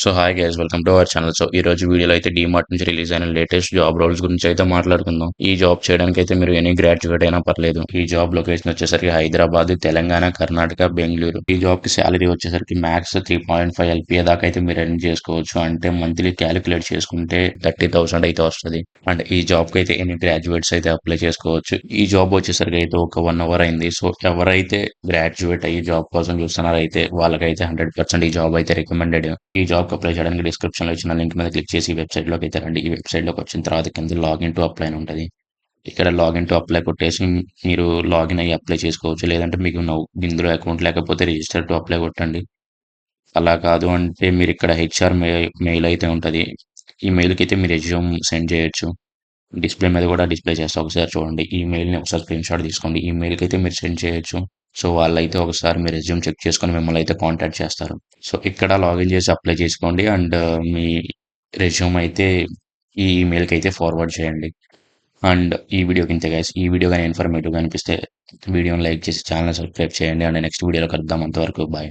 So hi guys, welcome to our channel. So ఈ రోజు వీడియోలో అయితే డీమార్ట్ నుంచి రిలీజ్ అయిన లేటెస్ట్ జాబ్ రోల్స్ గురించి అయితే మాట్లాడుకుందాం. ఈ జాబ్ చేయడానికి అయితే మీరు ఎనీ గ్రాడ్యుయేట్ అయినా పర్లేదు. ఈ జాబ్ లొకేషన్ వచ్చేసరికి హైదరాబాద్, తెలంగాణ, కర్ణాటక, బెంగళూరు. ఈ జాబ్ కి శాలరీ వచ్చేసరికి మ్యాక్స్ 3.5 LPA దాకా అయితే మీరు ఎర్న్ చేసుకోవచ్చు. అంటే మంత్లీ క్యాలిక్యులేట్ చేసుకుంటే 30,000 అయితే వస్తుంది. అండ్ ఈ జాబ్ కి అయితే ఎనీ గ్రాడ్యుయేట్స్ అయితే అప్లై చేసుకోవచ్చు. ఈ జాబ్ వచ్చేసరికి అయితే ఒక 1 అవర్ అయింది. సో ఎవరైతే గ్రాడ్యుయేట్ అయ్యి జాబ్ కోసం చూస్తున్నారో అయితే వాళ్ళకైతే 100% ఈ జాబ్ అయితే రికమెండెడ్. ఈ జాబ్కి అప్లై చేయడానికి డిస్క్రిప్షన్లో ఇచ్చిన లింక్ మీద క్లిక్ చేసి ఈ వెబ్సైట్లోకి అయితే రండి. ఈ వెబ్సైట్లోకి వచ్చిన తర్వాత కింద లాగిన్ టు అప్లై అని ఉంటుంది. ఇక్కడ లాగిన్ టు అప్లై కొట్టేసి మీరు లాగిన్ అయ్యి అప్లై చేసుకోవచ్చు. లేదంటే మీకు ఇందులో అకౌంట్ లేకపోతే రిజిస్టర్ టు అప్లై కొట్టండి. అలా కాదు అంటే మీరు ఇక్కడ హెచ్ఆర్ మెయిల్ అయితే ఉంటుంది. ఈ మెయిల్కి అయితే మీరు రెజ్యూమ్ సెండ్ చేయొచ్చు. డిస్ప్లే మీద కూడా డిస్ప్లే చేస్తా, ఒకసారి చూడండి. ఈ మెయిల్ని ఒకసారి స్క్రీన్ షాట్ తీసుకోండి. ఈ మెయిల్కి అయితే మీరు సెండ్ చేయొచ్చు. సో వాళ్ళైతే ఒకసారి మీ రెజ్యూమ్ చెక్ చేసుకొని మిమ్మల్ని అయితే కాంటాక్ట్ చేస్తారు. సో ఇక్కడ లాగిన్ చేసి అప్లై చేసుకోండి. అండ్ మీ రెజ్యూమ్ అయితే ఈ ఈమెయిల్కి అయితే ఫార్వర్డ్ చేయండి. అండ్ ఈ వీడియోకి ఇంతే గైస్. ఈ వీడియో కానీ ఇన్ఫర్మేటివ్గా అనిపిస్తే వీడియోని లైక్ చేసి ఛానల్ సబ్స్క్రైబ్ చేయండి. అండ్ నెక్స్ట్ వీడియోలో కలుద్దాం. అంతవరకు బాయ్.